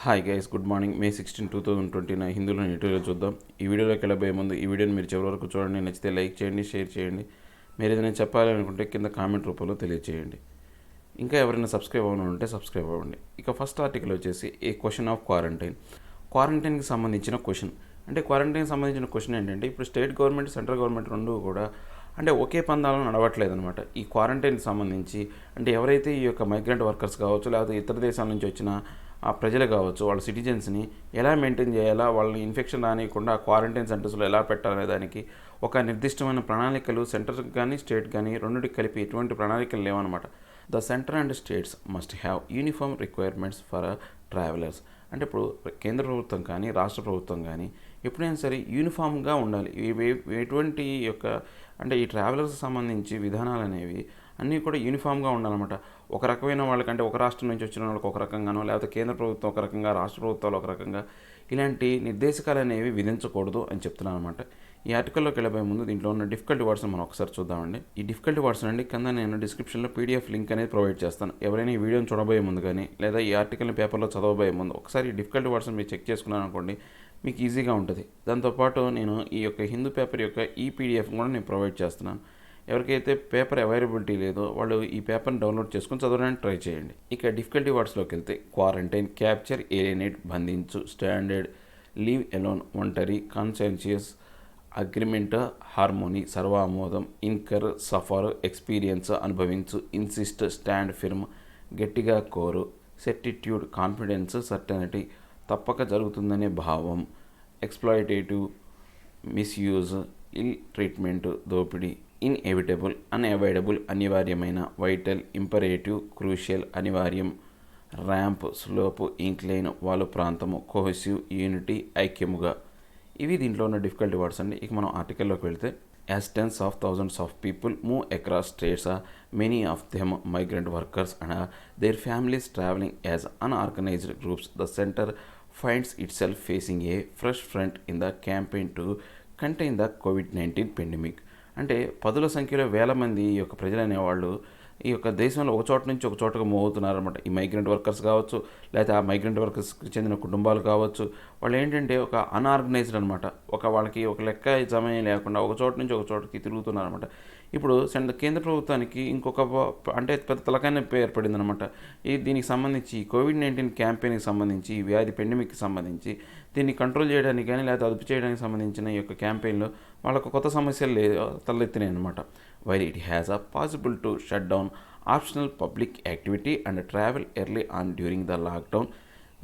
Hi guys, good morning. May 16, 2020 హిందూలో నెటివ్గా చూద్దాం. ఈ వీడియోలోకి వెళ్ళబోయే ముందు ఈ వీడియోని మీరు చివరి వరకు చూడండి. నచ్చితే లైక్ చేయండి, షేర్ చేయండి. మీరు ఏదైనా చెప్పాలనుకుంటే కింద కామెంట్ రూపంలో తెలియజేయండి. ఇంకా ఎవరైనా సబ్స్క్రైబ్ అవ్వను ఉంటే సబ్స్క్రైబ్ అవ్వండి. ఇక ఫస్ట్ ఆర్టికల్ వచ్చేసి ఏ క్వశ్చన్ ఆఫ్ క్వారంటైన్కి సంబంధించిన క్వశ్చన్. అంటే క్వారంటైన్కి సంబంధించిన క్వశ్చన్ ఏంటంటే, ఇప్పుడు స్టేట్ గవర్నమెంట్, సెంట్రల్ గవర్నమెంట్ రెండు కూడా అంటే ఒకే పందాలను నడవట్లేదు అనమాట. ఈ క్వారంటైన్కి సంబంధించి అంటే ఎవరైతే ఈ యొక్క మైగ్రెంట్ వర్కర్స్ కావచ్చు, లేకపోతే ఇతర దేశాల నుంచి వచ్చిన ఆ ప్రజలు కావచ్చు, వాళ్ళ సిటిజన్స్ని ఎలా మెయింటైన్ చేయాలా, వాళ్ళని ఇన్ఫెక్షన్ రానియకుండా క్వారంటైన్ సెంటర్స్లో ఎలా పెట్టాలనే దానికి ఒక నిర్దిష్టమైన ప్రణాళికలు సెంటర్ కానీ స్టేట్ కానీ రెండింటికి కలిపి ఎటువంటి ప్రణాళికలు లేవన్నమాట. The centre and states must have uniform requirements for travellers. అంటే ఇప్పుడు కేంద్ర ప్రభుత్వం కానీ రాష్ట్ర ప్రభుత్వం కానీ ఎప్పుడైనా సరే యూనిఫామ్గా ఉండాలి. ఎటువంటి యొక్క అంటే ఈ ట్రావెలర్స్ సంబంధించి విధానాలు అనేవి అన్నీ కూడా యూనిఫామ్గా ఉండాలన్నమాట. ఒక రకమైన వాళ్ళకంటే ఒక రాష్ట్రం నుంచి వచ్చిన వాళ్ళకి ఒక రకంగానో, లేకపోతే కేంద్ర ప్రభుత్వం ఒక రకంగా, రాష్ట్ర ప్రభుత్వాలు ఒక రకంగా ఇలాంటి నిర్దేశకాలు అనేవి విధించకూడదు అని చెప్తున్నాను అనమాట. ఈ ఆర్టికల్లోకి వెళ్ళబోయే ముందు దీంట్లో ఉన్న డిఫికల్టీ వర్డ్స్ మనం ఒకసారి చూద్దామండి. ఈ డిఫికల్టీ వర్డ్స్ అండి కింద నేను డిస్క్రిప్షన్లో పీడిఎఫ్ లింక్ అనేది ప్రొవైడ్ చేస్తాను. ఎవరైనా ఈ వీడియోని చూడబోయే ముందు కానీ లేదా ఈ ఆర్టికల్ని పేపర్లో చదవబోయే ముందు ఒకసారి ఈ డిఫికల్టీ వర్డ్స్ని మీరు చెక్ చేసుకున్నాను అనుకోండి, మీకు ఈజీగా ఉంటుంది. దాంతోపాటు నేను ఈ యొక్క హిందూ పేపర్ యొక్క ఈ పీడిఎఫ్ కూడా నేను ప్రొవైడ్ చేస్తున్నాను. ఎవరికైతే పేపర్ అవైలబిలిటీ లేదో వాళ్ళు ఈ పేపర్ని డౌన్లోడ్ చేసుకుని చదవడానికి ట్రై చేయండి. ఇక డిఫికల్టీ వర్డ్స్లోకి వెళ్తే క్వారంటైన్, క్యాప్చర్, ఏలియనేట్, బంధించు, స్టాండర్డ్, లీవ్ ఎలోన్, ఒంటరి, కాన్సెన్షియస్, అగ్రిమెంట్, హార్మోనీ, సర్వామోదం, ఇన్కర్, సఫర్, ఎక్స్పీరియన్స్, అనుభవించు, ఇన్సిస్ట్, స్టాండ్ ఫిర్మ్, గట్టిగా కోరు, సెటిట్యూడ్, కాన్ఫిడెన్స్, సర్టనిటీ, తప్పక జరుగుతుందనే భావం, ఎక్స్ప్లాయిటేటివ్, మిస్యూజ్, ఇల్ ట్రీట్మెంట్, దోపిడీ, ఇన్ఎవిటబుల్, అన్అవాయిడబుల్, అనివార్యమైన, వైటల్, ఇంపరేటివ్, క్రూషియల్, అనివార్యం, ర్యాంప్, స్లోప్, ఇంక్లైన్, వాలు ప్రాంతము, కోహెసివ్, యూనిటీ, ఐక్యముగా. ఇవి దీంట్లో ఉన్న డిఫికల్టీ వర్డ్స్ అండి. ఇక మనం ఆర్టికల్లోకి వెళ్తే, as tens of thousands of people move across states, many of them migrant workers and their families travelling as unorganised groups, the centre finds itself facing a fresh front in the campaign to contain the COVID-19 pandemic. అంటే పదుల సంఖ్యలో వేల మంది ఈ యొక్క ప్రజలు అనేవాళ్ళు ఈ యొక్క దేశంలో ఒక చోట నుంచి ఒక చోటకు మూవ్ అవుతున్నారన్నమాట. ఈ మైగ్రెంట్ వర్కర్స్ కావచ్చు, లేకపోతే ఆ మైగ్రెంట్ వర్కర్స్కి చెందిన కుటుంబాలు కావచ్చు, వాళ్ళు ఏంటంటే ఒక అన్ఆర్గనైజ్డ్ అనమాట. వాళ్ళకి ఒక లెక్క సమయం లేకుండా ఒక చోట నుంచి ఒక చోటకి తిరుగుతున్నారన్నమాట. ఇప్పుడు కేంద్ర ప్రభుత్వానికి ఇంకొక అంటే పెద్ద తలకాయ నొప్పి ఏర్పడిందనమాట. దీనికి సంబంధించి కోవిడ్-19 క్యాంపెయిన్కి సంబంధించి, ఈ వ్యాధి పెండమిక్కి సంబంధించి దీన్ని కంట్రోల్ చేయడానికి కానీ లేకపోతే అదుపు చేయడానికి సంబంధించిన ఈ యొక్క క్యాంపెయిన్లో వాళ్ళకు కొత్త సమస్యలు తలెత్తినాయి అనమాట. While it has a possible to shut down optional public activity and travel early on during the lockdown,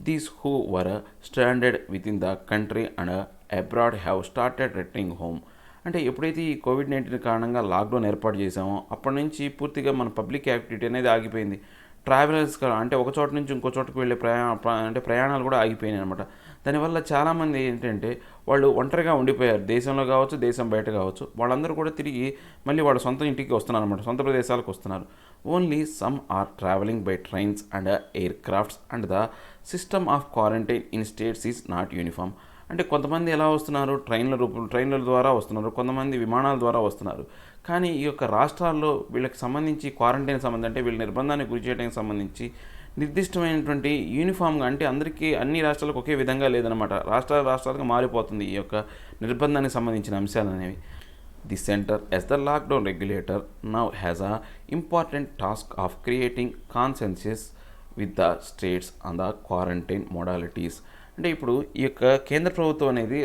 these who were standard with in the country and abroad have started returning home. అంటే ఎప్పుడైతే ఈ COVID-19 కారణంగా lockdown ఏర్పాటు చేసామో అప్పటి నుంచి పూర్తిగా మన పబ్లిక్ యాక్టివిటీ అనేది ఆగిపోయింది. ట్రావెలర్స్ అంటే ఒక చోట నుంచి ఇంకో చోటుకు వెళ్ళే ప్రయాణాలు కూడా ఆగిపోయినాయి అనమాట. దానివల్ల చాలామంది ఏంటంటే వాళ్ళు ఒంటరిగా ఉండిపోయారు. దేశంలో కావచ్చు, దేశం బయట కావచ్చు, వాళ్ళందరూ కూడా తిరిగి మళ్ళీ వాళ్ళ సొంత ఇంటికి వస్తున్నారు అనమాట, సొంత ప్రదేశాలకు వస్తున్నారు. Only some are travelling by trains and aircrafts and the system of quarantine in states is not uniform. అంటే కొంతమంది ఎలా వస్తున్నారు, ట్రైన్ల ద్వారా వస్తున్నారు, కొంతమంది విమానాల ద్వారా వస్తున్నారు. కానీ ఈ యొక్క రాష్ట్రాల్లో వీళ్ళకి సంబంధించి క్వారంటైన్ సంబంధించి అంటే వీళ్ళ నిర్బంధానికి గురి చేయడానికి సంబంధించి నిర్దిష్టమైనటువంటి యూనిఫామ్గా అంటే అందరికీ అన్ని రాష్ట్రాలకు ఒకే విధంగా లేదనమాట. రాష్ట్రాలకు మారిపోతుంది ఈ యొక్క నిర్బంధానికి సంబంధించిన అంశాలు అనేవి. The centre as the lockdown regulator now has a important task of creating consensus with the states on the quarantine modalities. అంటే ఇప్పుడు ఈ యొక్క కేంద్ర ప్రభుత్వం అనేది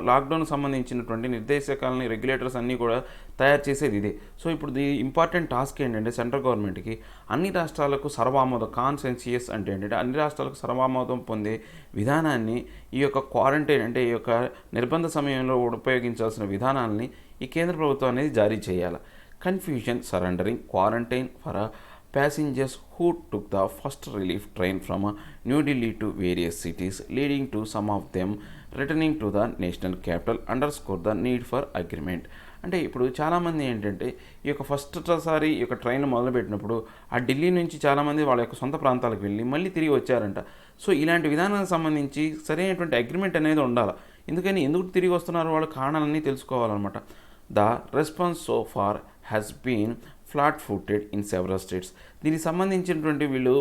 లాక్డౌన్ సంబంధించినటువంటి నిర్దేశకాలని, రెగ్యులేటర్స్ అన్నీ కూడా తయారు చేసేది ఇదే. సో ఇప్పుడు ఇంపార్టెంట్ టాస్క్ ఏంటంటే సెంట్రల్ గవర్నమెంట్కి అన్ని రాష్ట్రాలకు సర్వామోదం, కాన్సెన్సియస్ అంటే ఏంటంటే అన్ని రాష్ట్రాలకు సర్వామోదం పొందే విధానాన్ని ఈ యొక్క క్వారంటైన్ అంటే ఈ యొక్క నిర్బంధ సమయంలో ఉపయోగించాల్సిన విధానాలని ఈ కేంద్ర ప్రభుత్వం అనేది జారీ చేయాలి. Confusion surrendering quarantine for passengers who took the first relief train from New Delhi to various cities, leading to some of them returning to the national capital, underscore the need for agreement. అంటే ఇప్పుడు చాలామంది ఏంటంటే ఈ యొక్క first సారి ఈ యొక్క train మొదలుపెట్టినప్పుడు ఆ ఢిల్లీ నుంచి చాలామంది వాళ్ళ యొక్క సొంత ప్రాంతాలకు వెళ్ళి మళ్ళీ తిరిగి వచ్చారంట. సో ఇలాంటి విధానానికి సంబంధించి సరైనటువంటి అగ్రిమెంట్ అనేది ఉండాలి. ఎందుకు తిరిగి వస్తున్నారో వాళ్ళ కారణాలన్నీ తెలుసుకోవాలన్నమాట. The response so far has been flat footed in several states. దీనికి సంబంధించినటువంటి వీళ్ళు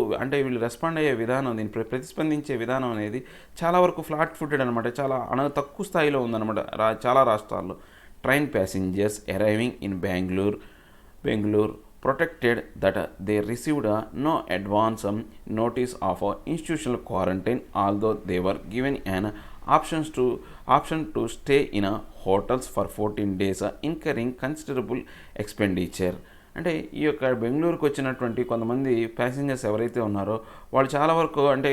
రెస్పాండ్ అయ్యే విధానం, దీన్ని ప్రతిస్పందించే విధానం అనేది చాలా వరకు ఫ్లాట్ ఫుటెడ్ అనమాట. చాలా తక్కువ స్థాయిలో ఉందన్నమాట చాలా రాష్ట్రాల్లో. Train passengers arriving in Bengaluru protected that they received no advance notice of institutional quarantine, although they were given an option to stay in hotels for 14 days, incurring considerable expenditure. అంటే ఈ యొక్క బెంగళూరుకు వచ్చినటువంటి కొంతమంది ప్యాసింజర్స్ ఎవరైతే ఉన్నారో వాళ్ళు చాలా వరకు అంటే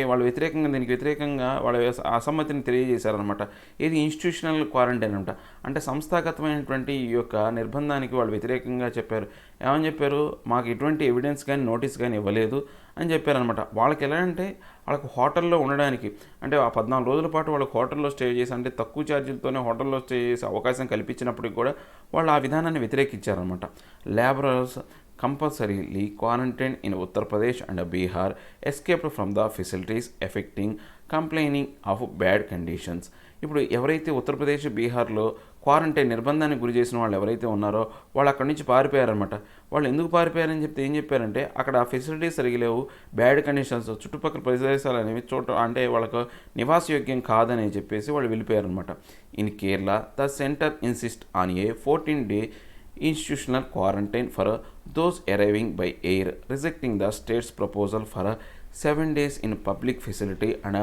దీనికి వ్యతిరేకంగా వాళ్ళ అసమ్మతిని తెలియజేశారనమాట. ఇది ఇన్స్టిట్యూషనల్ క్వారంటైన్ అనమాట. అంటే సంస్థాగతమైనటువంటి ఈ యొక్క నిర్బంధానికి వాళ్ళు వ్యతిరేకంగా చెప్పారు. ఏమని చెప్పారు? మాకు ఎటువంటి ఎవిడెన్స్ కానీ నోటీస్ కానీ ఇవ్వలేదు అని చెప్పారనమాట. వాళ్ళకి ఎలా అంటే వాళ్ళకు హోటల్లో ఉండడానికి అంటే ఆ 14 రోజుల పాటు వాళ్ళకి హోటల్లో స్టే చేసి అంటే తక్కువ ఛార్జీలతోనే హోటల్లో స్టే చేసే అవకాశం కల్పించినప్పటికీ కూడా వాళ్ళు ఆ విధానాన్ని వ్యతిరేకించారనమాట. Labourers compulsorily quarantined in Uttar Pradesh and Bihar escaped from the facilities affecting complaining of bad conditions. ఇప్పుడు ఎవరైతే ఉత్తరప్రదేశ్ బీహార్లో క్వారంటైన్ నిర్బంధానికి గురి చేసిన వాళ్ళు ఎవరైతే ఉన్నారో వాళ్ళు అక్కడి నుంచి పారిపోయారనమాట. వాళ్ళు ఎందుకు పారిపోయారని చెప్తే ఏం చెప్పారంటే అక్కడ ఫెసిలిటీస్ సరిగా లేవు, బ్యాడ్ కండిషన్స్, చుట్టుపక్కల ప్రదేశాలు అనేవి అంటే వాళ్ళకు నివాసయోగ్యం కాదని చెప్పేసి వాళ్ళు వెళ్ళిపోయారనమాట. In Kerala the centre insist on a 14-day institutional quarantine for those arriving by air, rejecting the state's proposal for 7 days in public facility and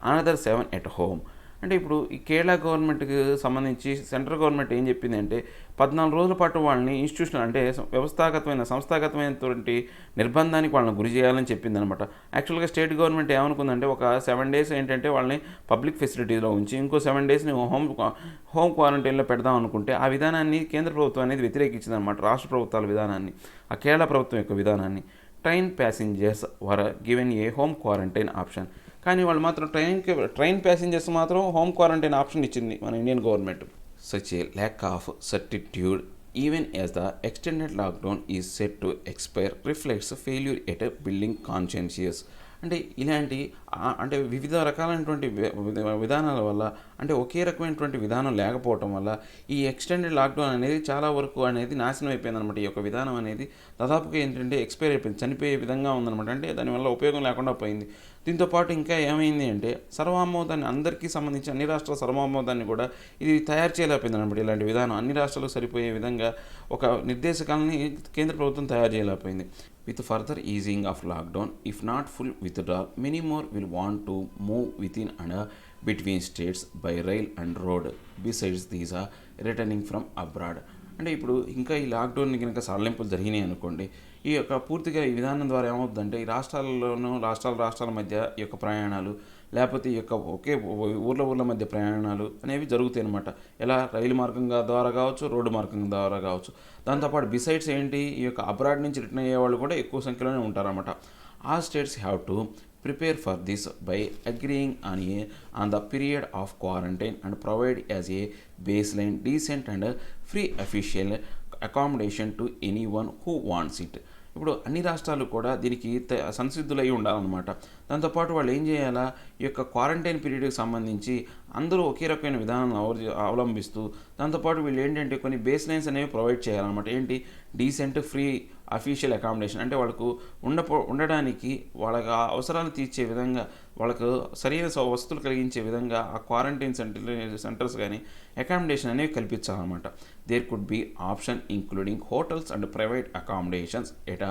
another 7 at home. అంటే ఇప్పుడు ఈ కేరళ గవర్నమెంట్కి సంబంధించి సెంట్రల్ గవర్నమెంట్ ఏం చెప్పింది అంటే 14 రోజుల పాటు వాళ్ళని ఇన్స్టిట్యూషనల్ అంటే సంస్థాగతమైనటువంటి నిర్బంధానికి వాళ్ళని గురి చేయాలని చెప్పింది అనమాట. యాక్చువల్గా స్టేట్ గవర్నమెంట్ ఏమనుకుందంటే ఒక 7 days ఏంటంటే వాళ్ళని పబ్లిక్ ఫెసిలిటీలో ఉంచి ఇంకో 7 daysని హోమ్ క్వారంటైన్లో పెడదాం అనుకుంటే ఆ విధానాన్ని కేంద్ర ప్రభుత్వం అనేది వ్యతిరేకించింది అనమాట. రాష్ట్ర ప్రభుత్వాల విధానాన్ని, ఆ కేరళ ప్రభుత్వం యొక్క విధానాన్ని. Train passengers were given a home quarantine option. కానీ వాళ్ళు మాత్రం ట్రైన్ ప్యాసింజర్స్ మాత్రం హోమ్ క్వారంటైన్ ఆప్షన్ ఇచ్చింది మన Indian government. Such a lack of certitude even as the extended lockdown is set to expire reflects failure at building consensus. అంటే ఇలాంటి అంటే వివిధ రకాలైనటువంటి విధానాల వల్ల అంటే ఒకే రకమైనటువంటి విధానం లేకపోవటం వల్ల ఈ ఎక్స్టెండెడ్ లాక్డౌన్ అనేది చాలా వరకు అనేది నాశనం అయిపోయింది అనమాట. ఈ యొక్క విధానం అనేది దాదాపుగా ఏంటంటే ఎక్స్పైర్ అయిపోయింది, చనిపోయే విధంగా ఉందన్నమాట. అంటే దానివల్ల ఉపయోగం లేకుండా పోయింది. దీంతోపాటు ఇంకా ఏమైంది అంటే సర్వామోదాన్ని అందరికీ సంబంధించి అన్ని రాష్ట్రాల సర్వామోదాన్ని కూడా ఇది తయారు చేయలేకపోయింది అనమాట. ఇలాంటి విధానం అన్ని రాష్ట్రాలకు సరిపోయే విధంగా ఒక నిర్దేశకాలని కేంద్ర ప్రభుత్వం తయారు చేయలేకపోయింది. With further easing of lockdown, if not full withdrawal, many more will want to move within and between states by rail and road. Besides these are returning from abroad. అంటే ఇప్పుడు ఇంకా ఈ లాక్డౌన్ కనుక సడలింపులు జరిగినాయి అనుకోండి, ఈ యొక్క పూర్తిగా ఈ విధానం ద్వారా ఏమవుతుందంటే ఈ రాష్ట్రాల మధ్య ఈ యొక్క ప్రయాణాలు లేకపోతే ఈ యొక్క ఒకే ఊర్ల మధ్య ప్రయాణాలు అనేవి జరుగుతాయి అనమాట. ఎలా రైలు మార్గంగా ద్వారా కావచ్చు, రోడ్డు మార్గం ద్వారా కావచ్చు. దాంతోపాటు బిసైడ్స్ ఏంటి ఈ యొక్క అబ్రాడ్ నుంచి రిటర్న్ అయ్యే వాళ్ళు కూడా ఎక్కువ సంఖ్యలోనే ఉంటారన్నమాట. ఆ states have to prepare for this by agreeing on the period of quarantine and provide as a baseline decent and free official accommodation to anyone who wants it. ఇప్పుడు అన్ని రాష్ట్రాలు కూడా దీనికి సంసిద్ధులై ఉండాలన్నమాట. దాంతోపాటు వాళ్ళు ఏం చేయాలా, ఈ యొక్క క్వారంటైన్ పీరియడ్కి సంబంధించి అందరూ ఒకే రకమైన విధానాలను అవలంబిస్తూ దాంతోపాటు వీళ్ళు ఏంటంటే కొన్ని బేస్ లైన్స్ అనేవి ప్రొవైడ్ చేయాలన్నమాట. ఏంటి, డీసెంట్ ఫ్రీ అఫీషియల్ అకామిడేషన్ అంటే వాళ్ళకు ఉండడానికి వాళ్ళకి అవసరాలు తీర్చే విధంగా వాళ్ళకు సరైన వసతులు కలిగించే విధంగా ఆ క్వారంటైన్ సెంటర్స్ కానీ అకామిడేషన్ అనేవి కల్పించాలన్నమాట. There could be option including hotels and private accommodations at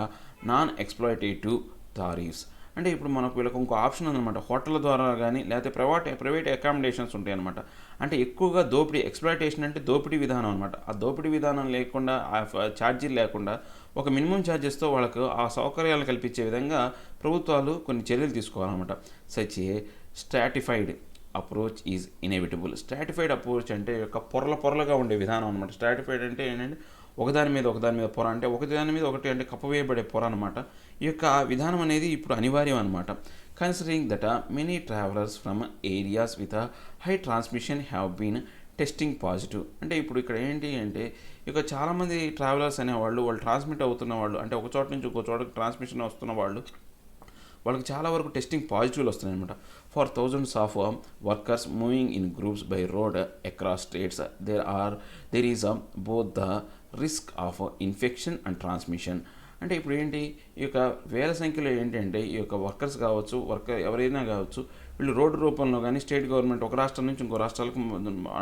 non exploitative tariffs. అంటే ఇప్పుడు మనకు వీళ్ళకి ఇంకో ఆప్షన్ ఉందన్నమాట. హోటళ్ళ ద్వారా కానీ లేకపోతే ప్రైవేట్ అకామిడేషన్స్ ఉంటాయి అనమాట. అంటే ఎక్కువగా ఎక్స్ప్లాయిటేషన్ అంటే దోపిడీ విధానం అనమాట. ఆ దోపిడీ విధానం లేకుండా ఆ ఛార్జీలు లేకుండా ఒక మినిమం ఛార్జెస్తో వాళ్ళకు ఆ సౌకర్యాలు కల్పించే విధంగా ప్రభుత్వాలు కొన్ని చర్యలు తీసుకోవాలన్నమాట. Such a stratified approach is inevitable. Stratified approach అంటే యొక్క పొరలుగా ఉండే విధానం అనమాట. స్ట్రాటిఫైడ్ అంటే ఏంటంటే ఒకదాని మీద పొర అంటే ఒకదాని మీద ఒకటి అంటే కప్పవేయబడే పొర అనమాట. ఈ యొక్క విధానం అనేది ఇప్పుడు అనివార్యం అనమాట. Considering that many travellers from areas with high transmission have been testing positive. అంటే ఇప్పుడు ఇక్కడ ఏంటి అంటే ఇక చాలామంది ట్రావెలర్స్ అనేవాళ్ళు వాళ్ళు ట్రాన్స్మిట్ అవుతున్న వాళ్ళు అంటే ఒక చోట నుంచి ఇంకో చోటకి ట్రాన్స్మిషన్ వస్తున్న వాళ్ళకి చాలా వరకు టెస్టింగ్ పాజిటివ్లు వస్తున్నాయి అనమాట. For thousands of workers moving in groups by road across states there is both the risk of infection and transmission. అంటే ఇప్పుడు ఏంటి, ఈ యొక్క వేల సంఖ్యలో ఏంటంటే ఈ యొక్క వర్కర్స్ కావచ్చు, ఎవరైనా కావచ్చు, వీళ్ళు రోడ్డు రూపంలో కానీ స్టేట్ గవర్నమెంట్ ఒక రాష్ట్రం నుంచి ఇంకో రాష్ట్రాలకు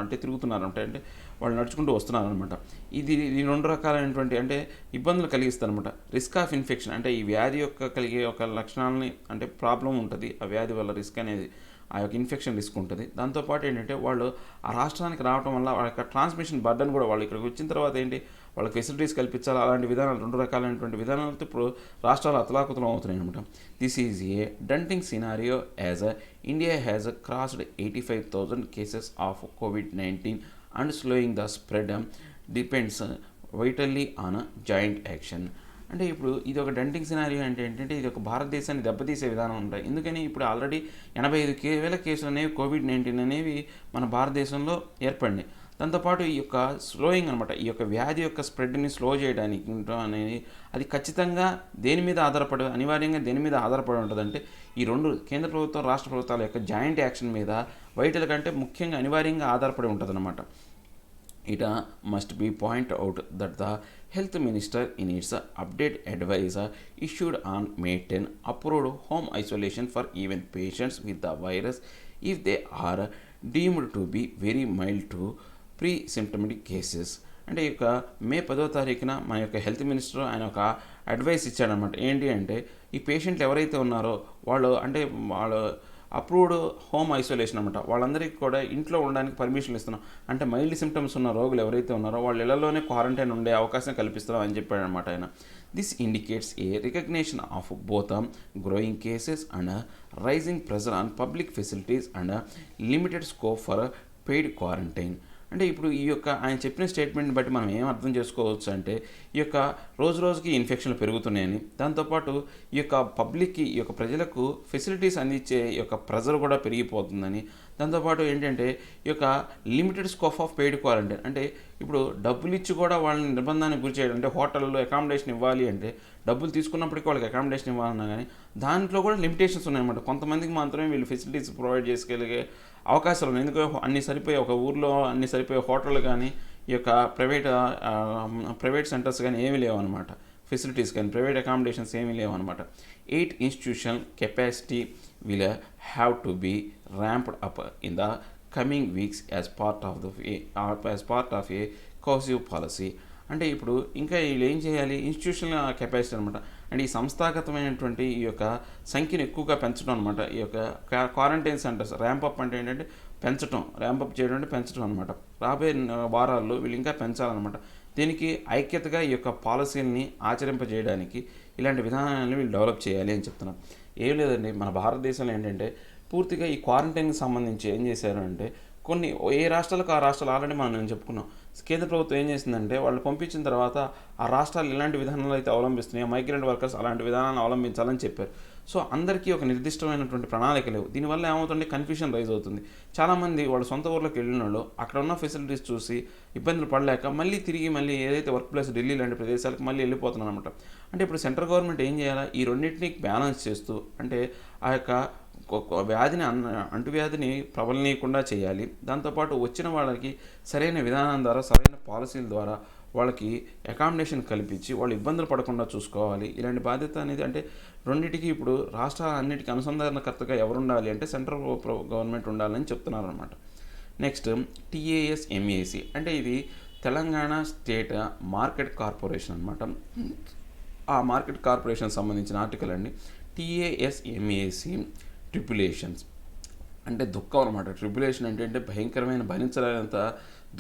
అంటే తిరుగుతున్నారంట, అంటే వాళ్ళు నడుచుకుంటూ వస్తున్నారనమాట. ఈ రెండు రకాలైనటువంటి అంటే ఇబ్బందులు కలిగిస్తారనమాట. రిస్క్ ఆఫ్ ఇన్ఫెక్షన్ అంటే ఈ వ్యాధి యొక్క కలిగే ఒక లక్షణాలని అంటే ప్రాబ్లం ఉంటుంది, ఆ వ్యాధి వల్ల రిస్క్ అనేది ఆ యొక్క ఇన్ఫెక్షన్ రిస్క్ ఉంటుంది. దాంతోపాటు ఏంటంటే వాళ్ళు ఆ రాష్ట్రానికి రావడం వల్ల వాళ్ళ యొక్క ట్రాన్స్మిషన్ బర్డన్ కూడా, వాళ్ళు ఇక్కడికి వచ్చిన తర్వాత ఏంటి వాళ్ళకి ఫెసిలిటీస్ కల్పించాలి, అలాంటి విధానాలు, రెండు రకాలైనటువంటి విధానాలతో ఇప్పుడు రాష్ట్రాలు అతలాకుతలం అవుతున్నాయి అనమాట. This is a daunting scenario as India has crossed 85,000 cases of COVID-19 and slowing the spread depends vitally on joint action. అంటే ఇప్పుడు ఇది ఒక డంటింగ్ సినారియో అంటే ఏంటంటే ఇది ఒక భారతదేశాన్ని దెబ్బతీసే విధానం ఉంటాయి. ఎందుకని ఇప్పుడు ఆల్రెడీ 85,000 కేసులు అనేవి COVID-19 అనేవి మన భారతదేశంలో ఏర్పడినాయి. దాంతోపాటు ఈ యొక్క స్లోయింగ్ అనమాట, ఈ యొక్క వ్యాధి యొక్క స్ప్రెడ్ని స్లో చేయడానికి అనేది అది ఖచ్చితంగా దేని మీద అనివార్యంగా దేని మీద ఆధారపడి ఉంటుందంటే ఈ రెండు కేంద్ర ప్రభుత్వం రాష్ట్ర ప్రభుత్వాల యొక్క జాయింట్ యాక్షన్ మీద వైటల్ కంటే ముఖ్యంగా అనివార్యంగా ఆధారపడి ఉంటుంది అనమాట. It must be point out that the health minister in its update advice issued on May 10 approved home isolation for even patients with the virus if they are deemed to be very mild to pre-symptomatic cases. అంటే ఈ యొక్క మే 10వ తారీఖున మన యొక్క health minister ఆయన ఒక advice ఇచ్చాడనమాట. ఏంటి అంటే ఈ పేషెంట్లు ఎవరైతే ఉన్నారో వాళ్ళు అప్రూవ్డ్ హోమ్ ఐసోలేషన్ అనమాట, వాళ్ళందరికీ కూడా ఇంట్లో ఉండడానికి పర్మిషన్ ఇస్తున్నాం. అంటే మైల్డ్ సిమ్టమ్స్ ఉన్న రోగులు ఎవరైతే ఉన్నారో వాళ్ళ ఇళ్లలోనే క్వారంటైన్ ఉండే అవకాశం కల్పిస్తున్నాం అని చెప్పాడనమాట ఆయన. This indicates a recognition of both growing cases and rising pressure on public facilities and limited scope for paid quarantine. అంటే ఇప్పుడు ఈ యొక్క ఆయన చెప్పిన స్టేట్మెంట్ని బట్టి మనం ఏం అర్థం చేసుకోవచ్చు అంటే ఈ యొక్క రోజుకి ఇన్ఫెక్షన్లు పెరుగుతున్నాయని, దాంతోపాటు ఈ యొక్క పబ్లిక్కి, ఈ యొక్క ప్రజలకు ఫెసిలిటీస్ అందించే ఈ యొక్క ప్రెజర్ కూడా పెరిగిపోతుందని, దాంతోపాటు ఏంటంటే ఈ యొక్క limited scope of paid quarantine అంటే ఇప్పుడు డబ్బులు ఇచ్చి కూడా వాళ్ళని నిర్బంధానికి గురి చేయడం, అంటే హోటల్లో అకామిడేషన్ ఇవ్వాలి అంటే డబ్బులు తీసుకున్నప్పటికీ వాళ్ళకి అకామిడేషన్ ఇవ్వాలన్నా కానీ దాంట్లో కూడా లిమిటేషన్స్ ఉన్నాయన్నమాట. కొంతమందికి మాత్రమే వీళ్ళు ఫెసిలిటీస్ ప్రొవైడ్ చేసుకెళ్ళగే అవకాశాలు ఉన్నాయి. ఎందుకంటే ఒక ఊర్లో అన్ని సరిపోయే హోటళ్ళు కానీ ఈ యొక్క ప్రైవేట్ సెంటర్స్ కానీ ఏమీ లేవు అనమాట, ఫెసిలిటీస్ కానీ ప్రైవేట్ అకామిడేషన్స్ ఏమీ లేవు అనమాట. 8 institutional capacity will have to be ramped up in the coming weeks as part of a coercive policy. అంటే ఇప్పుడు ఇంకా వీళ్ళు ఏం చేయాలి, ఇన్స్టిట్యూషనల్ కెపాసిటీ అనమాట, అంటే ఈ సంస్థాగతమైనటువంటి ఈ యొక్క సంఖ్యను ఎక్కువగా పెంచడం అనమాట. ఈ యొక్క క్వారంటైన్ సెంటర్స్ ర్యాంపప్ అంటే ఏంటంటే ర్యాంపప్ చేయడం అంటే పెంచడం అనమాట. రాబోయే వారాల్లో వీళ్ళు ఇంకా పెంచాలన్నమాట. దీనికి ఐక్యతగా ఈ యొక్క పాలసీలని ఆచరింపజేయడానికి ఇలాంటి విధానాలను వీళ్ళు డెవలప్ చేయాలి అని చెప్తున్నారు. ఏం లేదండి, మన భారతదేశంలో ఏంటంటే పూర్తిగా ఈ క్వారంటైన్కి సంబంధించి ఏం చేశారు అంటే కొన్ని ఏ రాష్ట్రాలకు ఆ రాష్ట్రాలు ఆల్రెడీ నేను చెప్పుకున్నాం. కేంద్ర ప్రభుత్వం ఏం చేసిందంటే వాళ్ళు పంపించిన తర్వాత ఆ రాష్ట్రాలు ఎలాంటి విధానాలు అయితే అవలంబిస్తున్నాయో మైగ్రెంట్ వర్కర్స్ అలాంటి విధానాలను అవలంబించాలని చెప్పారు. సో అందరికీ ఒక నిర్దిష్టమైనటువంటి ప్రణాళిక లేవు. దీనివల్ల ఏమవుతుంది, కన్ఫ్యూషన్ రైజ్ అవుతుంది. చాలామంది వాళ్ళ సొంత ఊర్లోకి వెళ్ళిన వాళ్ళు అక్కడ ఉన్న ఫెసిలిటీస్ చూసి ఇబ్బందులు పడలేక మళ్ళీ ఏదైతే వర్క్ ప్లేస్ ఢిల్లీ లాంటి ప్రదేశాలకు మళ్ళీ వెళ్ళిపోతున్నారు అనమాట. అంటే ఇప్పుడు సెంట్రల్ గవర్నమెంట్ ఏం చేయాలా, ఈ రెండింటినీ బ్యాలెన్స్ చేస్తూ అంటే ఆ యొక్క అంటువ్యాధిని ప్రబలనీయకుండా చేయాలి. దాంతోపాటు వచ్చిన వాళ్ళకి సరైన విధానం ద్వారా, సరైన పాలసీల ద్వారా వాళ్ళకి అకామిడేషన్ కల్పించి వాళ్ళు ఇబ్బందులు పడకుండా చూసుకోవాలి. ఇలాంటి బాధ్యత అనేది అంటే రెండింటికి ఇప్పుడు రాష్ట్రాలన్నిటికీ అనుసంధానకర్తగా ఎవరు ఉండాలి అంటే సెంట్రల్ గవర్నమెంట్ ఉండాలని చెప్తున్నారు అనమాట. నెక్స్ట్ TASMAC అంటే ఇది తెలంగాణ స్టేట్ మార్కెట్ కార్పొరేషన్ అనమాట. ఆ మార్కెట్ కార్పొరేషన్ సంబంధించిన ఆర్టికల్ అండి. TASMAC ట్రిపులేషన్స్ అంటే దుఃఖం అనమాట. ట్రిపులేషన్ అంటే భయంకరమైన భరించలేనంత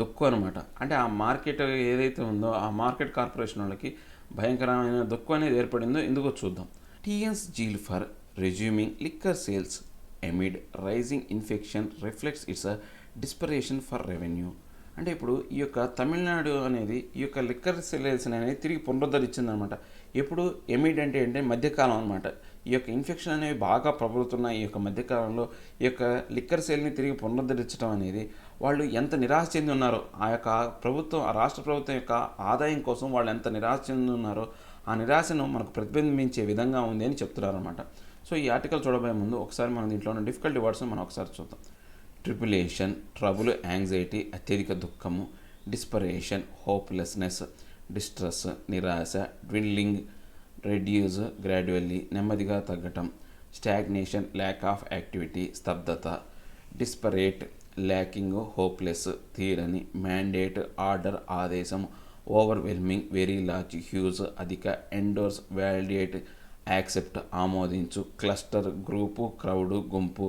దుఃఖం అనమాట. అంటే ఆ మార్కెట్ ఏదైతే ఉందో ఆ మార్కెట్ కార్పొరేషన్ వాళ్ళకి భయంకరమైన దుఃఖం అనేది ఏర్పడిందో ఎందుకో చూద్దాం. TN's zeal for resuming liquor sales amid rising infection reflects its desperation for revenue. అంటే ఇప్పుడు ఈ యొక్క తమిళనాడు అనేది ఈ యొక్క లిక్కర్ సేల్స్ అనేది తిరిగి పునరుద్ధరించిందనమాట. ఎప్పుడు ఎమిడ్ అంటే మధ్యకాలం అనమాట. ఈ యొక్క ఇన్ఫెక్షన్ అనేవి బాగా ప్రబలుతున్న ఈ యొక్క మధ్యకాలంలో ఈ యొక్క లిక్కర్ సేల్ని తిరిగి పునరుద్ధరించడం అనేది వాళ్ళు ఎంత నిరాశ చెంది ఉన్నారో, ఆ యొక్క ప్రభుత్వం, ఆ రాష్ట్ర ప్రభుత్వం యొక్క ఆదాయం కోసం వాళ్ళు ఎంత నిరాశ చెంది ఉన్నారో ఆ నిరాశను మనకు ప్రతిబింబించే విధంగా ఉంది అని చెప్తున్నారు అనమాట. సో ఈ ఆర్టికల్ చూడబోయే ముందు ఒకసారి మనం దీంట్లో ఉన్న డిఫికల్టీ వర్డ్స్ని మనం ఒకసారి చూద్దాం. ట్రిపులేషన్ ట్రబుల్, యాంగ్జైటీ అత్యధిక దుఃఖము, డిస్పరేషన్ హోప్లెస్నెస్, డిస్ట్రెస్ నిరాశ, డ్విల్లింగ్ రెడ్యూస్ గ్రాడ్యువల్లీ, నెమ్మదిగా తగ్గటం. స్టాగ్నేషన్, ల్యాక్ ఆఫ్ యాక్టివిటీ, స్తబ్దత. డిస్పరేట్, ల్యాకింగ్, హోప్లెస్, తీరని. మ్యాండేట్, ఆర్డర్, ఆదేశం. ఓవర్వెల్మింగ్, వెరీ లార్జ్, హ్యూజ్, అధిక. ఎండోర్స్, వ్యాలిడేట్, యాక్సెప్ట్, ఆమోదించు. క్లస్టర్, గ్రూపు, క్రౌడు, గుంపు.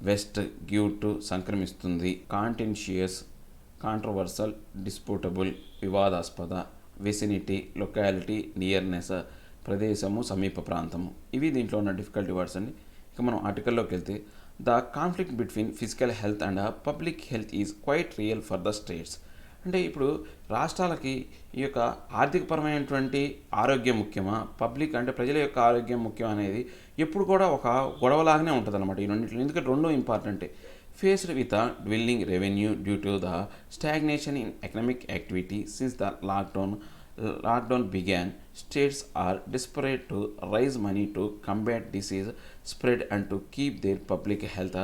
వెస్ట్, గివ్ టు, సంక్రమిస్తుంది. కాంటెన్షియస్, కాంట్రవర్సల్, డిస్ప్యూటబుల్, వివాదాస్పద. విసినిటీ, లొకాలిటీ, నియర్నెస్, ప్రదేశము, సమీప ప్రాంతము. ఇవి దీంట్లో ఉన్న డిఫికల్టీ వర్డ్స్ అండి. ఇక మనం ఆర్టికల్లోకి వెళ్తే, the conflict between physical health and public health is quiet real for the states. అంటే ఇప్పుడు రాష్ట్రాలకి ఈ యొక్క ఆర్థికపరమైనటువంటి ఆరోగ్యం ముఖ్యమా, పబ్లిక్ అంటే ప్రజల యొక్క ఆరోగ్యం ముఖ్యం అనేది ఎప్పుడు కూడా ఒక గొడవలాగానే ఉంటుంది అనమాట ఈ రెండింటిలో. ఎందుకంటే రెండు ఇంపార్టెంటే. Faced with dwindling revenue due to the stagnation in economic activity since the lockdown began, states are desperate to raise money to combat disease spread and to keep their public health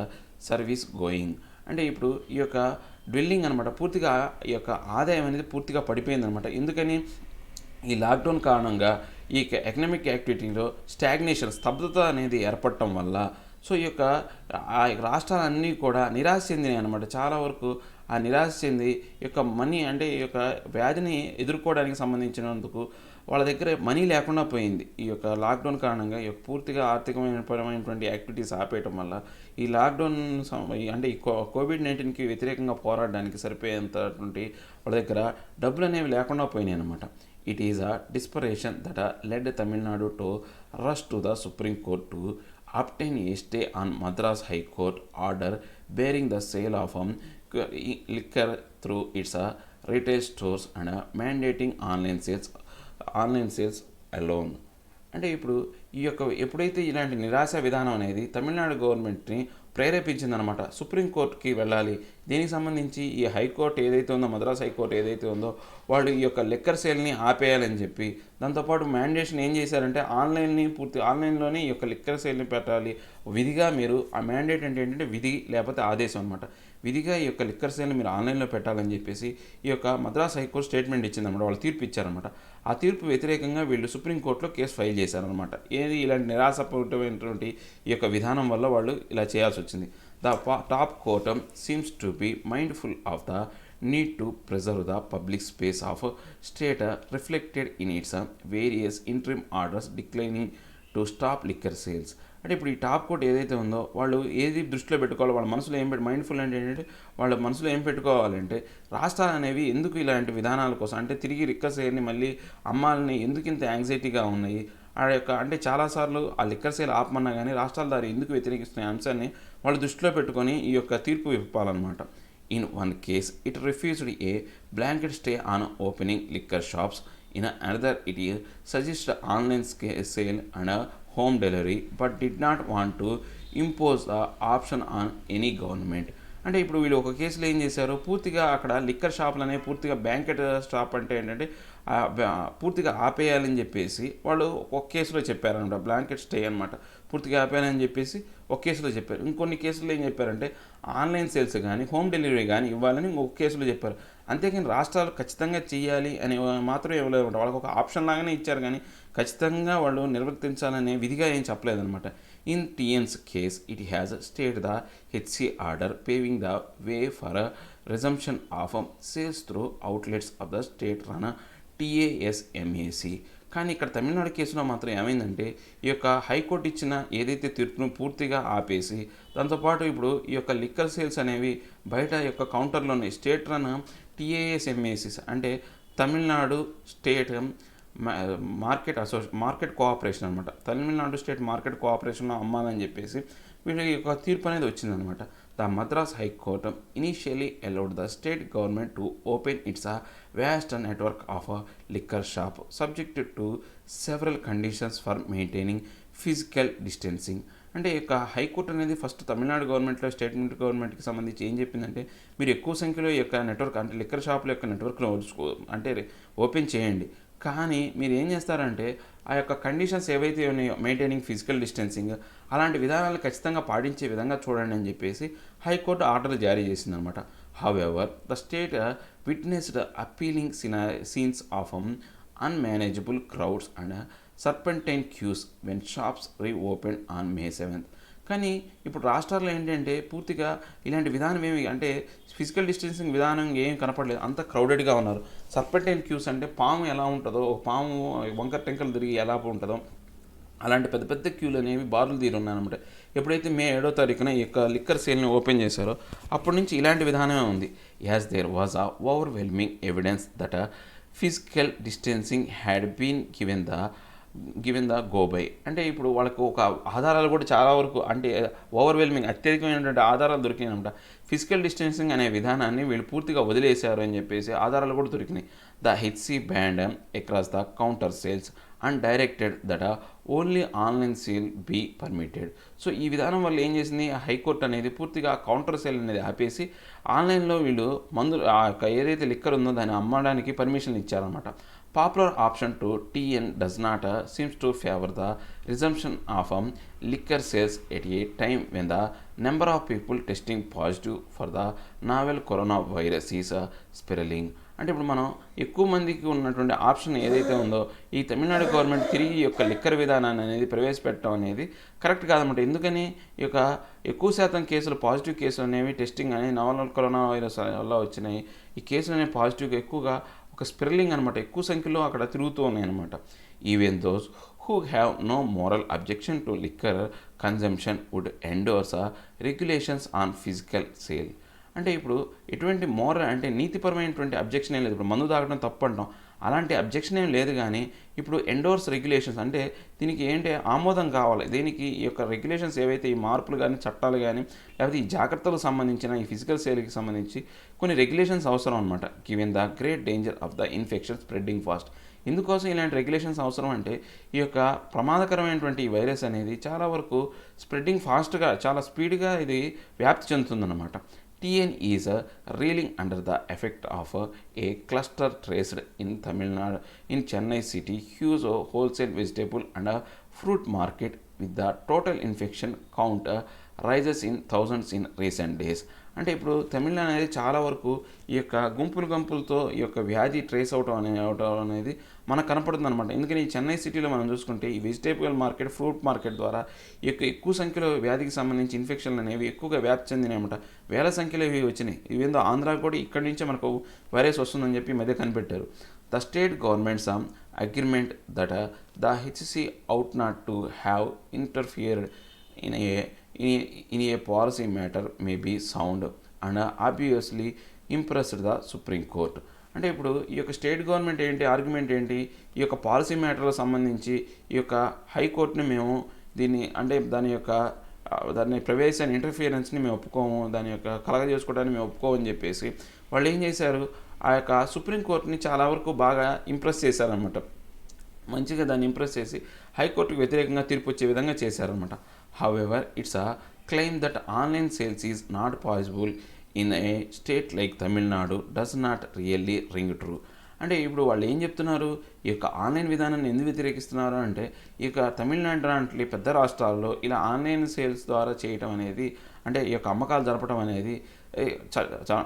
service going. అంటే ఇప్పుడు ఈ యొక్క డ్విల్లింగ్ అనమాట, పూర్తిగా ఈ యొక్క ఆదాయం అనేది పూర్తిగా పడిపోయింది అనమాట. ఎందుకని? ఈ లాక్డౌన్ కారణంగా ఈ ఎకనామిక్ యాక్టివిటీలో స్టాగ్నేషన్, స్తబ్దత అనేది ఏర్పడటం వల్ల సో ఈ యొక్క రాష్ట్రాలన్నీ కూడా నిరాశ చెందినాయి అనమాట. చాలా వరకు ఆ నిరాశ చెంది ఈ యొక్క మనీ అంటే ఈ యొక్క వ్యాధిని ఎదుర్కోవడానికి సంబంధించినందుకు వాళ్ళ దగ్గర మనీ లేకుండా పోయింది. ఈ యొక్క లాక్డౌన్ కారణంగా ఈ యొక్క పూర్తిగా ఆర్థికమైనటువంటి యాక్టివిటీస్ ఆపేయటం వల్ల ఈ లాక్డౌన్ అంటే ఈ కోవిడ్-19కి వ్యతిరేకంగా పోరాడడానికి సరిపోయేంతటువంటి వాళ్ళ దగ్గర డబ్బులు అనేవి లేకుండా పోయినాయి అనమాట. It is a desperation that led Tamil Nadu to rush to the Supreme Court to obtain a stay on Madras High Court order bearing the sale of liquor through its retail stores and mandating online sales alone. అంటే ఇప్పుడు ఈ యొక్క ఎప్పుడైతే ఇలాంటి నిరాశ విధానం అనేది తమిళనాడు గవర్నమెంట్ని ప్రేరేపించిందనమాట, సుప్రీంకోర్టుకి వెళ్ళాలి. దీనికి సంబంధించి ఈ హైకోర్టు ఏదైతే ఉందో, మద్రాస్ హైకోర్టు ఏదైతే ఉందో, వాళ్ళు ఈ యొక్క లిక్కర్ సేల్ని ఆపేయాలని చెప్పి, దాంతోపాటు మ్యాండేషన్ ఏం చేశారంటే ఆన్లైన్లోనే ఈ యొక్క లిక్కర్ సేల్ని పెట్టాలి విధిగా. మీరు ఆ మ్యాండేట్ అంటే ఏంటంటే విధి లేకపోతే ఆదేశం అనమాట. విధిగా ఈ యొక్క లిక్కర్ సేల్ని మీరు ఆన్లైన్లో పెట్టాలని చెప్పేసి ఈ యొక్క మద్రాస్ హైకోర్టు స్టేట్మెంట్ ఇచ్చిందనమాట. వాళ్ళు తీర్పు ఇచ్చారనమాట. ఆ తీర్పు వ్యతిరేకంగా వీళ్ళు సుప్రీంకోర్టులో కేసు ఫైల్ చేశారనమాట. ఏది ఇలాంటి నిరాశపూరితమైనటువంటి ఈ యొక్క విధానం వల్ల వాళ్ళు ఇలా చేయాల్సి వచ్చింది. The top court seems to be mindful of the need to preserve the public space of state reflected in its various interim orders declining to stop liquor sales. అంటే ఇప్పుడు ఈ టాప్ కోర్ట్ ఏదైతే ఉందో వాళ్ళు ఏది దృష్టిలో పెట్టుకోవాలో, వాళ్ళ మనసులో ఏం మైండ్ఫుల్ అంటే ఏంటంటే వాళ్ళ మనసులో ఏం పెట్టుకోవాలంటే రాష్ట్రాలు అనేవి ఎందుకు ఇలాంటి విధానాల కోసం అంటే తిరిగి లిక్కర్ సేల్ని మళ్ళీ అమ్మాలని ఎందుకు ఇంత యాంగ్జైటీగా ఉన్నాయి ఆ యొక్క అంటే చాలాసార్లు ఆ లిక్కర్ సేల్ ఆపమన్నా కానీ రాష్ట్రాల దారి ఎందుకు వ్యతిరేకిస్తున్న అంశాన్ని వాళ్ళు దృష్టిలో పెట్టుకొని ఈ యొక్క తీర్పు ఇవ్వాలన్నమాట. In one case, it refused a blanket stay on opening liquor shops. In another, it suggested online sale and home delivery, but did not want to impose the option on any government. అంటే ఇప్పుడు వీళ్ళు ఒక కేసులో ఏం చేశారు, పూర్తిగా అక్కడ liquor షాపులు అనేవి పూర్తిగా బ్యాంకెట్ షాప్ అంటే ఏంటంటే పూర్తిగా ఆపేయాలని చెప్పేసి వాళ్ళు ఒక కేసులో చెప్పారనమాట. బ్లాంకెట్ స్టే అనమాట, పూర్తిగా ఆపేయాలని చెప్పేసి ఒక కేసులో చెప్పారు. ఇంకొన్ని కేసుల్లో ఏం చెప్పారంటే ఆన్లైన్ సేల్స్ కానీ హోమ్ డెలివరీ కానీ ఇవ్వాలని ఇంకొక కేసులో చెప్పారు. అంతేకాని రాష్ట్రాలు ఖచ్చితంగా చేయాలి అని మాత్రం ఇవ్వలేదు. వాళ్ళకి ఒక ఆప్షన్ లాగానే ఇచ్చారు కానీ ఖచ్చితంగా వాళ్ళు నిర్వర్తించాలనే విధిగా ఏం చెప్పలేదన్నమాట. In TN's case it has stayed the HC order paving the way for resumption of sales through outlets of the state run TASMAC. కానీ ఇక్కడ తమిళనాడు కేసులో మాత్రం ఏమైందంటే ఈ యొక్క హైకోర్టు ఇచ్చిన ఏదైతే తీర్పును పూర్తిగా ఆపేసి దాంతోపాటు ఇప్పుడు ఈ యొక్క లిక్కర్ సేల్స్ అనేవి బయట యొక్క కౌంటర్లోనే స్టేట్ రన్ TASMAC అంటే తమిళనాడు స్టేట్ మార్కెట్ కోఆపరేషన్ అనమాట. తమిళనాడు స్టేట్ మార్కెట్ కోఆపరేషన్లో అమ్మాలని చెప్పేసి వీళ్ళ యొక్క తీర్పు అనేది వచ్చిందనమాట. The Madras High Court initially allowed the state government to open its vast network of liquor shop subject to several conditions for maintaining physical distancing. అంటే ఇక హైకోర్టు అనేది ఫస్ట్ తమిళనాడు గవర్నమెంట్లో స్టేట్ గవర్నమెంట్కి సంబంధించి ఏం చెప్పిందంటే మీరు ఎక్కువ సంఖ్యలో ఈ యొక్క నెట్వర్క్ అంటే లిక్కర్ షాపుల యొక్క నెట్వర్క్లో అంటే ఓపెన్ చేయండి, కానీ మీరు ఏం చేస్తారంటే ఆ యొక్క కండిషన్స్ ఏవైతే ఉన్నాయో మెయింటైనింగ్ ఫిజికల్ డిస్టెన్సింగ్ అలాంటి విధానాలు ఖచ్చితంగా పాటించే విధంగా చూడండి అని చెప్పేసి హైకోర్టు ఆర్డర్ జారీ చేసిందనమాట. However the state witnessed appalling scenes of unmanageable crowds and serpentine queues when shops reopen on May 7th. కానీ ఇప్పుడు రాష్ట్రాల్లో ఏంటంటే పూర్తిగా ఇలాంటి విధానం ఏమి అంటే ఫిజికల్ డిస్టెన్సింగ్ విధానం ఏం కనపడలేదు, అంత క్రౌడెడ్గా ఉన్నారు. సర్పెంటైన్ క్యూస్ అంటే పాము ఎలా ఉంటుందో, ఒక పాము వంకర టెంకలు తిరిగి ఎలా ఉంటుందో అలాంటి పెద్ద పెద్ద క్యూలు అనేవి బారులు తీరు ఉన్నాయన్నమాట. ఎప్పుడైతే May 7వ తారీఖున ఈ యొక్క లిక్కర్ సేల్ని ఓపెన్ చేశారో అప్పటి నుంచి ఇలాంటి విధానమే ఉంది. As there was a overwhelming evidence that physical distancing had been given the go by. అంటే ఇప్పుడు వాళ్ళకు ఒక ఆధారాలు కూడా చాలా వరకు అంటే ఓవర్వెల్మింగ్ అత్యధికమైనటువంటి ఆధారాలు దొరికినాయి అనమాట. ఫిజికల్ డిస్టెన్సింగ్ అనే విధానాన్ని వీళ్ళు పూర్తిగా వదిలేశారు అని చెప్పేసి ఆధారాలు కూడా దొరికినాయి. The HC banned across the counter sales and directed that only online sale be permitted. So ఈ విధానం వల్ల ఏం చేసింది, హైకోర్టు అనేది పూర్తిగా కౌంటర్ సేల్ అనేది ఆపేసి ఆన్లైన్లో వీళ్ళు మందులు ఏదైతే లిక్కర్ ఉందో దాన్ని అమ్మడానికి పర్మిషన్ ఇచ్చారనమాట. Popular option to TN does not seems to favor the resumption of liquor sales at a time when the number of people testing positive for the novel coronavirus is spiraling. అంటే ఇప్పుడు మనం ఎక్కువ మందికి ఉన్నటువంటి option ఏదైతే ఉందో ఈ Tamil Nadu government తిరిగి ఈ యొక్క లిక్కర్ విధానాన్ని అనేది ప్రవేశపెట్టడం అనేది కరెక్ట్ కాదన్నమాట. ఎందుకని ఈ యొక్క ఎక్కువ శాతం కేసులు పాజిటివ్ కేసులు అనేవి టెస్టింగ్ అనేది నవల్ కరోనా వైరస్ వల్ల వచ్చినాయి. ఈ కేసులు అనేవి పాజిటివ్గా ఎక్కువగా ఒక స్పిరలింగ్ అనమాట, ఎక్కువ సంఖ్యలో అక్కడ తిరుగుతూ ఉన్నాయి అనమాట. Even those who have no moral objection to liquor consumption would endorse regulations on physical sale. అంటే ఇప్పుడు ఎటువంటి మోరల్ అంటే నీతిపరమైనటువంటి అబ్జెక్షన్ ఏం లేదు. ఇప్పుడు మందు తాగడం తప్పు అంటాం, అలాంటి అబ్జెక్షన్ ఏం లేదు. కానీ ఇప్పుడు ఎండోర్స్ రెగ్యులేషన్స్ అంటే దీనికి ఏంటి ఆమోదం కావాలి. దీనికి ఈ యొక్క రెగ్యులేషన్స్ ఏవైతే ఈ మార్పులు కానీ చట్టాలు కానీ లేకపోతే ఈ జాగ్రత్తలకు సంబంధించిన ఈ ఫిజికల్ సేల్కి సంబంధించి కొన్ని రెగ్యులేషన్స్ అవసరం అనమాట. Given the great danger of the infection spreading fast. ఎందుకోసం ఇలాంటి రెగ్యులేషన్స్ అవసరం అంటే ఈ యొక్క ప్రమాదకరమైనటువంటి ఈ వైరస్ అనేది చాలా వరకు స్ప్రెడ్డింగ్ ఫాస్ట్గా చాలా స్పీడ్గా ఇది వ్యాప్తి చెందుతుందన్నమాట. TN is reeling under the effect of a cluster traced in Tamil Nadu in Chennai city huge wholesale vegetable and fruit market with the total infection count rises in thousands in recent days. అంటే ఇప్పుడు తమిళనాడు అనేది చాలా వరకు ఈ యొక్క గుంపులతో ఈ యొక్క వ్యాధి ట్రేస్ అవటం అనేది మనకు కనపడుతుంది అనమాట. ఎందుకని ఈ చెన్నై సిటీలో మనం చూసుకుంటే ఈ వెజిటేబుల్ మార్కెట్, ఫ్రూట్ మార్కెట్ ద్వారా ఈ యొక్క ఎక్కువ సంఖ్యలో వ్యాధికి సంబంధించి ఇన్ఫెక్షన్లు అనేవి ఎక్కువగా వ్యాప్తి చెందినాయన్నమాట. వేల సంఖ్యలో ఇవి వచ్చినాయి. ఇవేందో ఆంధ్ర కూడా ఇక్కడి నుంచే మనకు వైరస్ వస్తుందని చెప్పి మధ్య కనిపెట్టారు. The state governments agreement that the HC out not to have interfered in a policy matter may be sound and obviously impressed the Supreme Court. అంటే ఇప్పుడు ఈ యొక్క స్టేట్ గవర్నమెంట్ ఏంటి ఆర్గ్యుమెంట్ ఏంటి, ఈ యొక్క పాలసీ మ్యాటర్లకు సంబంధించి ఈ యొక్క హైకోర్టుని మేము దీన్ని అంటే దాని ప్రవేశాన్ని ఇంటర్ఫియరెన్స్ని మేము ఒప్పుకోము, దాని యొక్క కలగజేసుకోవడానికి మేము ఒప్పుకోమని చెప్పేసి వాళ్ళు ఏం చేశారు, ఆ యొక్క సుప్రీంకోర్టుని చాలా వరకు బాగా ఇంప్రెస్ చేశారనమాట. మంచిగా దాన్ని ఇంప్రెస్ చేసి హైకోర్టుకు వ్యతిరేకంగా తీర్పు వచ్చే విధంగా చేశారనమాట. However, it's a claim that online sales is not possible in a state like Tamil Nadu does not really ring true. అంటే ఇప్పుడు వాళ్ళు ఏం చెప్తున్నారు, ఈ యొక్క ఆన్లైన్ విధానాన్ని ఎందుకు వ్యతిరేకిస్తున్నారు అంటే ఈ యొక్క తమిళనాడు లాంటి పెద్ద రాష్ట్రాల్లో ఇలా ఆన్లైన్ సేల్స్ ద్వారా చేయటం అనేది అంటే ఈ యొక్క అమ్మకాలు జరపడం అనేది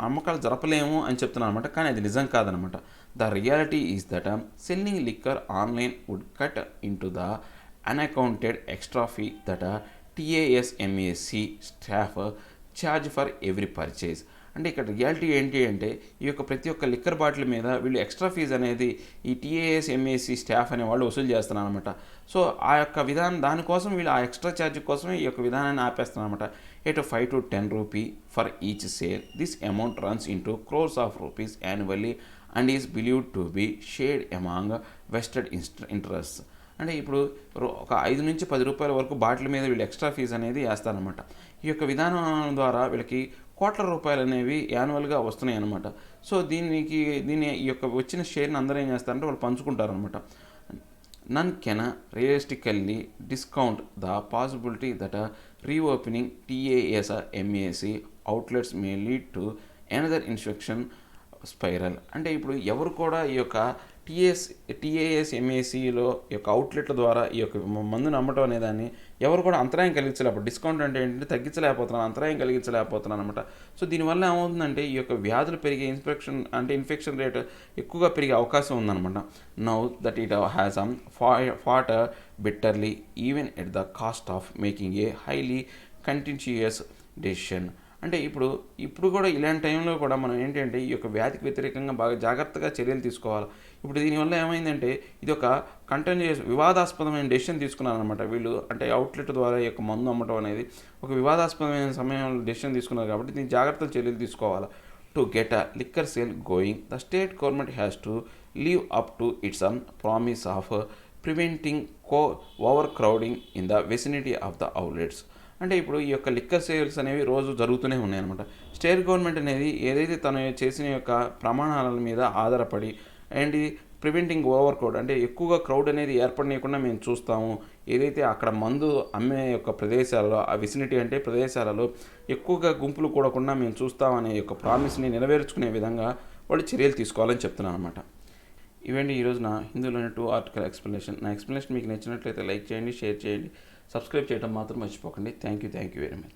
అమ్మకాలు జరపలేము అని చెప్తున్నారు అనమాట. కానీ అది నిజం కాదనమాట. The reality is that selling liquor online would cut into the unaccounted extra fee that TASMAC staff charge for every purchase. అంటే ఇక్కడ రియాలిటీ ఏంటి అంటే ఈ యొక్క ప్రతి ఒక్క లిక్కర్ బాటిల్ మీద వీళ్ళు ఎక్స్ట్రా ఫీజు అనేది ఈ TASMAC స్టాఫ్ అనే వాళ్ళు వసూలు చేస్తున్నారు అనమాట. సో ఆ యొక్క విధానం దానికోసం వీళ్ళు ఆ ఎక్స్ట్రా ఛార్జ్ కోసమే ఈ యొక్క విధానాన్ని ఆపేస్తున్నారు అనమాట. At 5 to 10 rupee for each sale. This amount runs into crores of rupees annually and is believed to be shared among vested interests. అంటే ఇప్పుడు ఒక 5 నుంచి 10 రూపాయల వరకు బాటిల్ మీద వీళ్ళు ఎక్స్ట్రా ఫీజు అనేది వేస్తారనమాట. ఈ యొక్క విధానం ద్వారా వీళ్ళకి కోట్ల రూపాయలు అనేవి యాన్యువల్గా వస్తున్నాయి అనమాట. సో దీన్ని ఈ యొక్క వచ్చిన షేర్ని అందరూ ఏం చేస్తారంటే వాళ్ళు పంచుకుంటారనమాట. None can realistically discount the possibility that reopening TASMAC outlets may lead to another infection spiral. అంటే ఇప్పుడు ఎవరు కూడా ఈ యొక్క టీఏఎస్ఎంఏసీలో ఈ యొక్క అవుట్లెట్ల ద్వారా ఈ యొక్క మందును అమ్మటం అనే దాన్ని ఎవరు కూడా అంతరాయం కలిగించలేకపోతే డిస్కౌంట్ అంటే ఏంటంటే తగ్గించలేకపోతున్నాను, అంతరాయం కలిగించలేకపోతున్నాను అనమాట. సో దీనివల్ల ఏమవుతుందంటే ఈ యొక్క వ్యాధులు పెరిగే ఇన్ఫెక్షన్ రేట్ ఎక్కువగా పెరిగే అవకాశం ఉందన్నమాట. Now that it has fought bitterly even at the cost of making a highly continuous decision. అంటే ఇప్పుడు కూడా ఇలాంటి టైంలో కూడా మనం ఏంటంటే ఈ యొక్క వ్యాధికి వ్యతిరేకంగా బాగా జాగ్రత్తగా చర్యలు తీసుకోవాలి. ఇప్పుడు దీనివల్ల ఏమైందంటే ఇది ఒక కంటిన్యూస్ వివాదాస్పదమైన డెసిషన్ తీసుకున్నారు అనమాట వీళ్ళు. అంటే అవుట్లెట్ ద్వారా ఈ యొక్క మందు అమ్మటం అనేది ఒక వివాదాస్పదమైన సమయంలో డెసిషన్ తీసుకున్నారు కాబట్టి దీనికి జాగ్రత్తలు చర్యలు తీసుకోవాలి. To get a liquor sale going, the state government has to live up to its promise of preventing overcrowding in the vicinity of the outlets. అంటే ఇప్పుడు ఈ యొక్క లిక్కర్ సేల్స్ అనేవి రోజు జరుగుతూనే ఉన్నాయి అనమాట. స్టేట్ గవర్నమెంట్ అనేది ఏదైతే తను చేసిన యొక్క ప్రమాణాల మీద ఆధారపడి అండ్ ప్రివెంటింగ్ ఓవర్ క్రౌడ్ అంటే ఎక్కువగా క్రౌడ్ అనేది ఏర్పడనీయకుండా మేము చూస్తాము. ఏదైతే అక్కడ మందు అమ్మే యొక్క ప్రదేశాలలో ఆ విసినిటీ అంటే ప్రదేశాలలో ఎక్కువగా గుంపులు కూడకుండా మేము చూస్తామనే యొక్క ప్రామిస్ని నెరవేర్చుకునే విధంగా వాళ్ళు చర్యలు తీసుకోవాలని చెప్తున్నాను అనమాట. ఇవండి ఈరోజు నా హిందూలోని 2 ఆర్టికల్ ఎక్స్ప్లెనేషన్. నా ఎక్స్ప్లెనేషన్ మీకు నచ్చినట్లయితే లైక్ చేయండి, షేర్ చేయండి, సబ్స్క్రైబ్ చేయడం మాత్రం మర్చిపోకండి. Thank you very much.